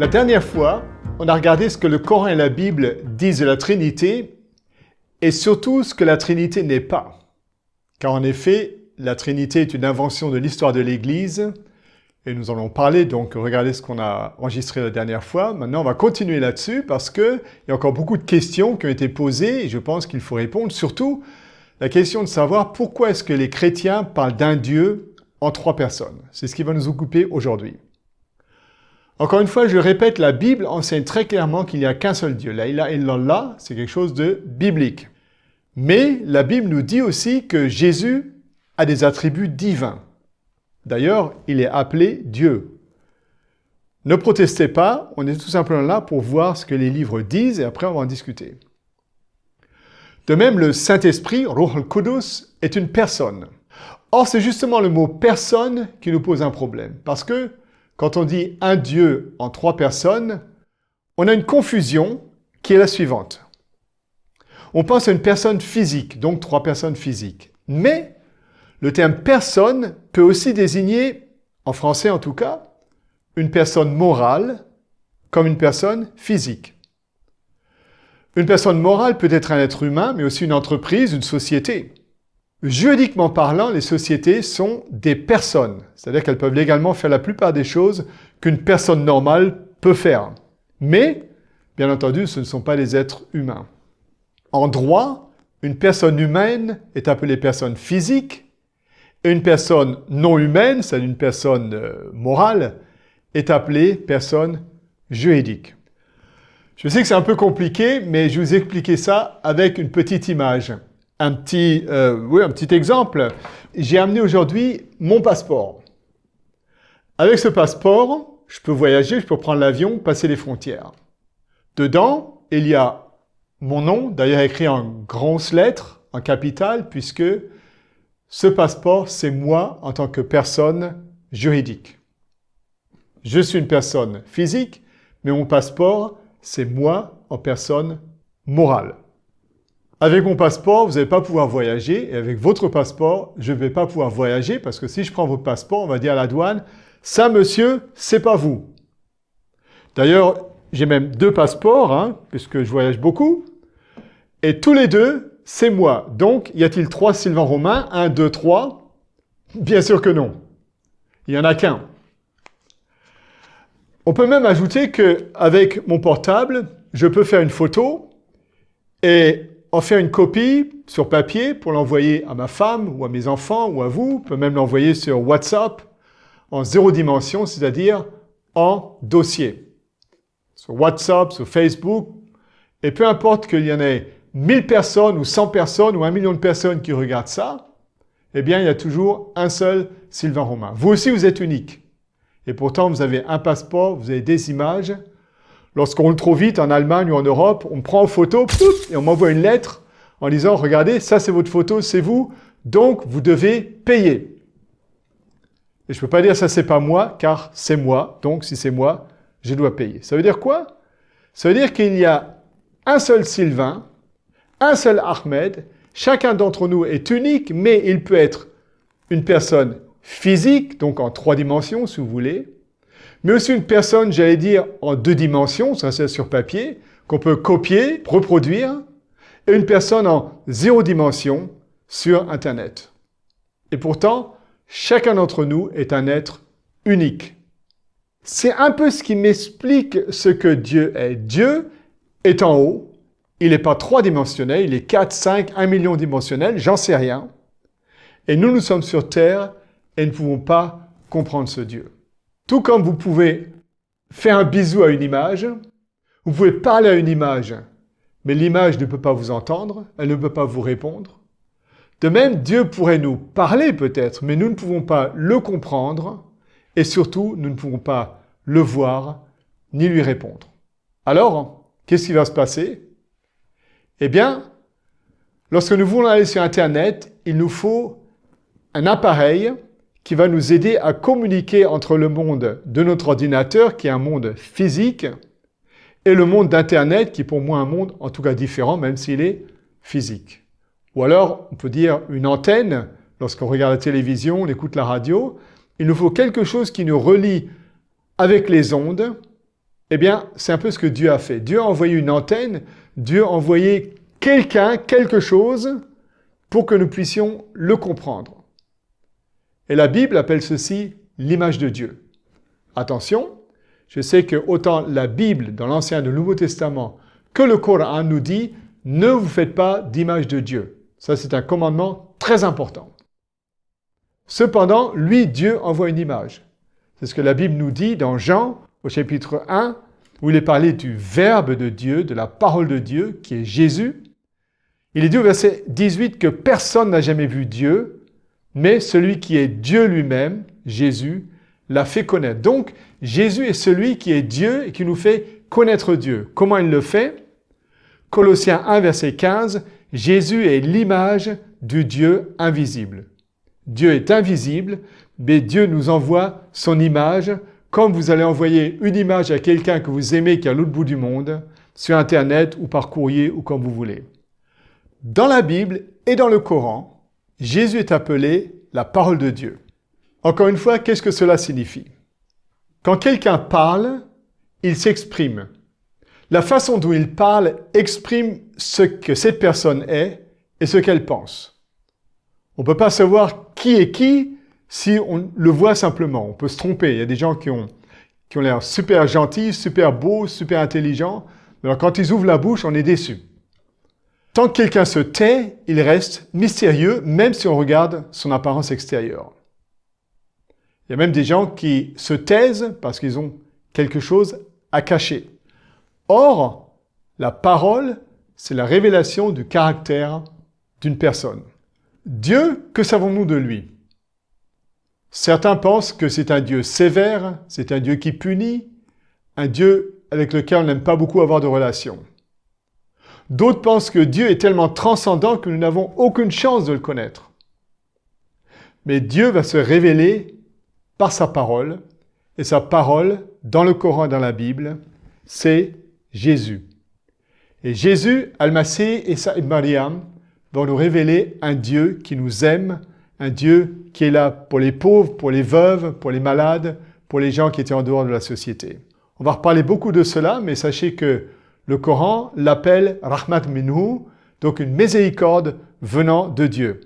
La dernière fois, on a regardé ce que le Coran et la Bible disent de la Trinité et surtout ce que la Trinité n'est pas. Car en effet, la Trinité est une invention de l'histoire de l'Église et nous en allons parler, donc regardez ce qu'on a enregistré la dernière fois. Maintenant, on va continuer là-dessus parce qu'il y a encore beaucoup de questions qui ont été posées et je pense qu'il faut répondre. Surtout, la question de savoir pourquoi est-ce que les chrétiens parlent d'un Dieu en 3 personnes. C'est ce qui va nous occuper aujourd'hui. Encore une fois, je répète, la Bible enseigne très clairement qu'il n'y a qu'un seul Dieu. La ilaha illallah, c'est quelque chose de biblique. Mais la Bible nous dit aussi que Jésus a des attributs divins. D'ailleurs, il est appelé Dieu. Ne protestez pas, on est tout simplement là pour voir ce que les livres disent et après on va en discuter. De même, le Saint-Esprit, Ruh al-Qudus, est une personne. Or, c'est justement le mot « personne » qui nous pose un problème. Parce que quand on dit un Dieu en 3 personnes, on a une confusion qui est la suivante. On pense à une personne physique, donc 3 personnes physiques. Mais le terme « personne » peut aussi désigner, en français en tout cas, une personne morale comme une personne physique. Une personne morale peut être un être humain, mais aussi une entreprise, une société. Juridiquement parlant, les sociétés sont des personnes, c'est-à-dire qu'elles peuvent légalement faire la plupart des choses qu'une personne normale peut faire. Mais, bien entendu, ce ne sont pas des êtres humains. En droit, une personne humaine est appelée personne physique, et une personne non humaine, c'est-à-dire une personne morale, est appelée personne juridique. Je sais que c'est un peu compliqué, mais je vais vous expliquer ça avec une petite image. Un petit exemple. J'ai amené aujourd'hui mon passeport. Avec ce passeport, je peux voyager, je peux prendre l'avion, passer les frontières. Dedans, il y a mon nom, d'ailleurs écrit en grosses lettres, en capitale, puisque ce passeport, c'est moi en tant que personne juridique. Je suis une personne physique, mais mon passeport, c'est moi en personne morale. Avec mon passeport, vous n'allez pas pouvoir voyager, et avec votre passeport, je ne vais pas pouvoir voyager, parce que si je prends votre passeport, on va dire à la douane, ça, monsieur, c'est pas vous. D'ailleurs, j'ai même 2 passeports, puisque je voyage beaucoup, et tous les 2, c'est moi. Donc, y a-t-il 3 Sylvain Romain? 1, 2, 3? Bien sûr que non. Il n'y en a qu'un. On peut même ajouter qu'avec mon portable, je peux faire une photo et en faire une copie sur papier pour l'envoyer à ma femme ou à mes enfants ou à vous. On peut même l'envoyer sur WhatsApp en 0 dimension, c'est-à-dire en dossier. Sur WhatsApp, sur Facebook. Et peu importe qu'il y en ait 1000 personnes ou 100 personnes ou 1 million de personnes qui regardent ça, eh bien, il y a toujours un seul Sylvain Romain. Vous aussi, vous êtes unique. Et pourtant, vous avez un passeport, vous avez des images. Lorsqu'on roule trop vite en Allemagne ou en Europe, on me prend en photo et on m'envoie une lettre en disant « Regardez, ça c'est votre photo, c'est vous, donc vous devez payer. » Et je ne peux pas dire « ça c'est pas moi » car c'est moi, donc si c'est moi, je dois payer. Ça veut dire quoi? Ça veut dire qu'il y a un seul Sylvain, un seul Ahmed, chacun d'entre nous est unique, mais il peut être une personne physique, donc en 3 dimensions si vous voulez, mais aussi une personne, j'allais dire, en 2 dimensions, ça c'est sur papier, qu'on peut copier, reproduire, et une personne en 0 dimension sur Internet. Et pourtant, chacun d'entre nous est un être unique. C'est un peu ce qui m'explique ce que Dieu est. Dieu est en haut, il n'est pas 3-dimensionnel, il est 4, 5, 1 million dimensionnel, j'en sais rien. Et nous sommes sur Terre et ne pouvons pas comprendre ce Dieu. Tout comme vous pouvez faire un bisou à une image, vous pouvez parler à une image, mais l'image ne peut pas vous entendre, elle ne peut pas vous répondre. De même, Dieu pourrait nous parler peut-être, mais nous ne pouvons pas le comprendre, et surtout, nous ne pouvons pas le voir, ni lui répondre. Alors, qu'est-ce qui va se passer? Eh bien, lorsque nous voulons aller sur Internet, il nous faut un appareil qui va nous aider à communiquer entre le monde de notre ordinateur, qui est un monde physique, et le monde d'Internet, qui est pour moi un monde en tout cas différent, même s'il est physique. Ou alors, on peut dire une antenne, lorsqu'on regarde la télévision, on écoute la radio, il nous faut quelque chose qui nous relie avec les ondes, Eh bien, c'est un peu ce que Dieu a fait. Dieu a envoyé une antenne, Dieu a envoyé quelqu'un, quelque chose, pour que nous puissions le comprendre. Et la Bible appelle ceci l'image de Dieu. Attention, je sais que autant la Bible dans l'Ancien et le Nouveau Testament que le Coran nous dit « Ne vous faites pas d'image de Dieu ». Ça, c'est un commandement très important. Cependant, lui, Dieu envoie une image. C'est ce que la Bible nous dit dans Jean, au chapitre 1, où il est parlé du Verbe de Dieu, de la parole de Dieu, qui est Jésus. Il est dit au verset 18 que personne n'a jamais vu Dieu, mais celui qui est Dieu lui-même, Jésus, l'a fait connaître. Donc, Jésus est celui qui est Dieu et qui nous fait connaître Dieu. Comment il le fait? Colossiens 1, verset 15, Jésus est l'image du Dieu invisible. Dieu est invisible, mais Dieu nous envoie son image, comme vous allez envoyer une image à quelqu'un que vous aimez qui est à l'autre bout du monde, sur Internet ou par courrier ou comme vous voulez. Dans la Bible et dans le Coran, Jésus est appelé la parole de Dieu. Encore une fois, qu'est-ce que cela signifie? Quand quelqu'un parle, il s'exprime. La façon dont il parle exprime ce que cette personne est et ce qu'elle pense. On ne peut pas savoir qui est qui si on le voit simplement. On peut se tromper. Il y a des gens qui ont l'air super gentils, super beaux, super intelligents. Alors quand ils ouvrent la bouche, on est déçu. Tant que quelqu'un se tait, il reste mystérieux, même si on regarde son apparence extérieure. Il y a même des gens qui se taisent parce qu'ils ont quelque chose à cacher. Or, la parole, c'est la révélation du caractère d'une personne. Dieu, que savons-nous de lui? Certains pensent que c'est un Dieu sévère, c'est un Dieu qui punit, un Dieu avec lequel on n'aime pas beaucoup avoir de relations. D'autres pensent que Dieu est tellement transcendant que nous n'avons aucune chance de le connaître. Mais Dieu va se révéler par sa parole, et sa parole, dans le Coran et dans la Bible, c'est Jésus. Et Jésus, Al-Masih et Isa ibn Maryam, vont nous révéler un Dieu qui nous aime, un Dieu qui est là pour les pauvres, pour les veuves, pour les malades, pour les gens qui étaient en dehors de la société. On va reparler beaucoup de cela, mais sachez que le Coran l'appelle Rahmat Minhu, donc une miséricorde venant de Dieu.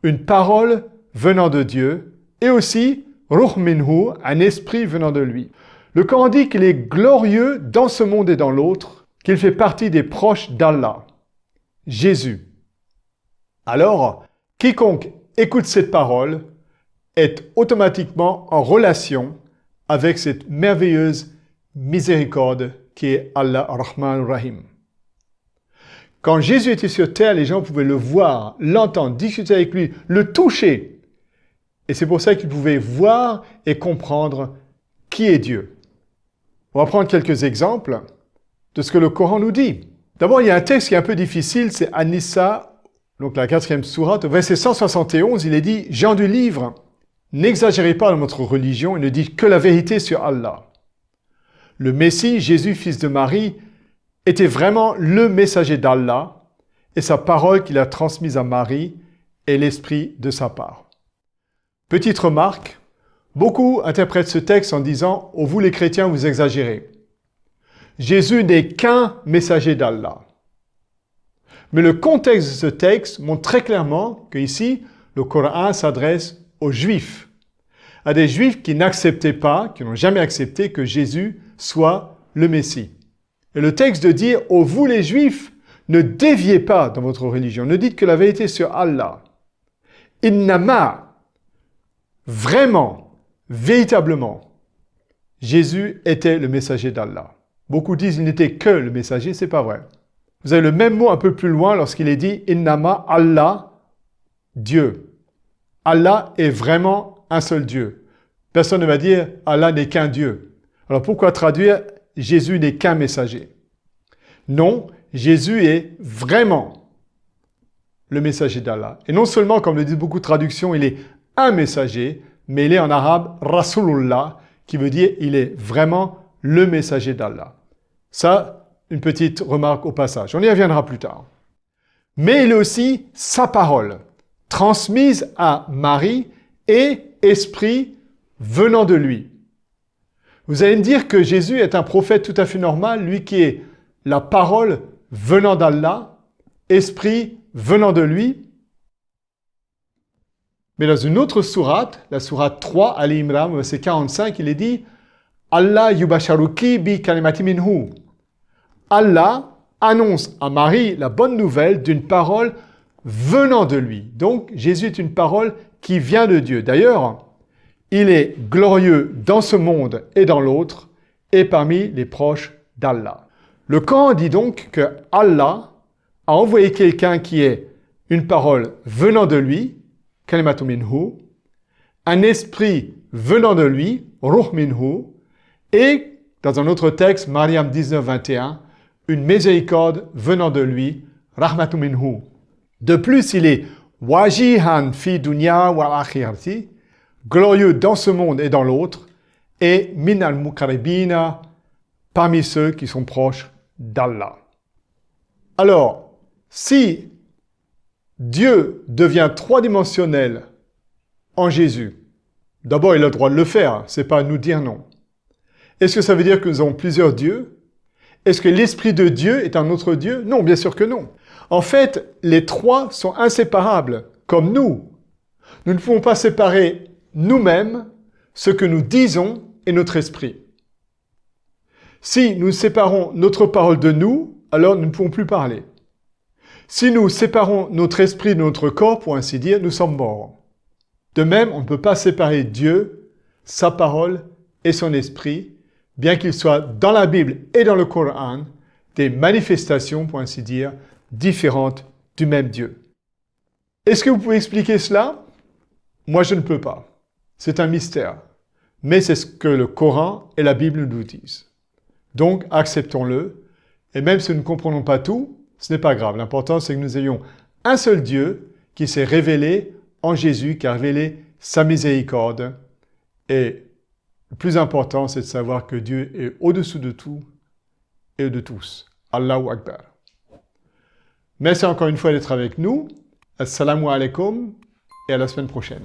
Une parole venant de Dieu, et aussi Ruh Minhu, un esprit venant de lui. Le Coran dit qu'il est glorieux dans ce monde et dans l'autre, qu'il fait partie des proches d'Allah, Jésus. Alors, quiconque écoute cette parole est automatiquement en relation avec cette merveilleuse miséricorde qui est Allah Rahman Rahim. Quand Jésus était sur terre, les gens pouvaient le voir, l'entendre, discuter avec lui, le toucher. Et c'est pour ça qu'ils pouvaient voir et comprendre qui est Dieu. On va prendre quelques exemples de ce que le Coran nous dit. D'abord, il y a un texte qui est un peu difficile, c'est An-Nisa, donc la 4e sourate, au verset 171, il est dit « Gens du livre, n'exagérez pas dans votre religion et ne dites que la vérité sur Allah. » Le Messie, Jésus, fils de Marie, était vraiment le messager d'Allah et sa parole qu'il a transmise à Marie est l'esprit de sa part. Petite remarque, beaucoup interprètent ce texte en disant « Oh, vous les chrétiens, vous exagérez. » Jésus n'est qu'un messager d'Allah. Mais le contexte de ce texte montre très clairement qu'ici, le Coran s'adresse aux Juifs. À des Juifs qui n'acceptaient pas, qui n'ont jamais accepté que Jésus soit le Messie. Et le texte de dire « Oh, vous les Juifs, ne déviez pas dans votre religion, ne dites que la vérité sur Allah. » Innama, vraiment, véritablement, Jésus était le messager d'Allah. Beaucoup disent qu'il n'était que le messager, c'est pas vrai. Vous avez le même mot un peu plus loin lorsqu'il est dit « Innama Allah, Dieu ». Allah est vraiment un seul Dieu. Personne ne va dire « Allah n'est qu'un Dieu ». Alors pourquoi traduire « Jésus n'est qu'un messager » ? Non, Jésus est vraiment le messager d'Allah. Et non seulement, comme le disent beaucoup de traductions, il est un messager, mais il est en arabe « Rasulullah » qui veut dire « il est vraiment le messager d'Allah ». Ça, une petite remarque au passage. On y reviendra plus tard. Mais il est aussi sa parole, transmise à Marie et esprit venant de lui. Vous allez me dire que Jésus est un prophète tout à fait normal, lui qui est la parole venant d'Allah, esprit venant de lui. Mais dans une autre sourate, la sourate 3, Ali Imran, verset 45, il est dit « Allah yubasharuki bi kalimati minhu » Allah annonce à Marie la bonne nouvelle d'une parole venant de lui. Donc, Jésus est une parole qui vient de Dieu. D'ailleurs, il est glorieux dans ce monde et dans l'autre, et parmi les proches d'Allah. Le Coran dit donc que Allah a envoyé quelqu'un qui est une parole venant de lui, kalimatu minhu, un esprit venant de lui, ruh minhu, et, dans un autre texte, Maryam 19, 21, une miséricorde venant de lui, rahmatu minhu. De plus, il est wajihan fi dunya wa akhirati, glorieux dans ce monde et dans l'autre, et min al-mukaribina, parmi ceux qui sont proches d'Allah. Alors, si Dieu devient trois-dimensionnel en Jésus, d'abord il a le droit de le faire, c'est pas à nous de dire non. Est-ce que ça veut dire que nous avons plusieurs dieux? Est-ce que l'Esprit de Dieu est un autre Dieu? Non, bien sûr que non. En fait, les trois sont inséparables, comme nous. Nous ne pouvons pas séparer nous-mêmes ce que nous disons et notre esprit. Si nous séparons notre parole de nous, alors nous ne pouvons plus parler. Si nous séparons notre esprit de notre corps, pour ainsi dire, nous sommes morts. De même, on ne peut pas séparer Dieu, sa parole et son esprit, bien qu'il soit dans la Bible et dans le Coran, des manifestations, pour ainsi dire, différentes du même Dieu. Est-ce que vous pouvez expliquer cela? Moi, je ne peux pas. C'est un mystère. Mais c'est ce que le Coran et la Bible nous disent. Donc, acceptons-le. Et même si nous ne comprenons pas tout, ce n'est pas grave. L'important, c'est que nous ayons un seul Dieu qui s'est révélé en Jésus, qui a révélé sa miséricorde. Et le plus important, c'est de savoir que Dieu est au-dessous de tout et de tous. Allahu Akbar. Merci encore une fois d'être avec nous. Assalamu alaikum et à la semaine prochaine.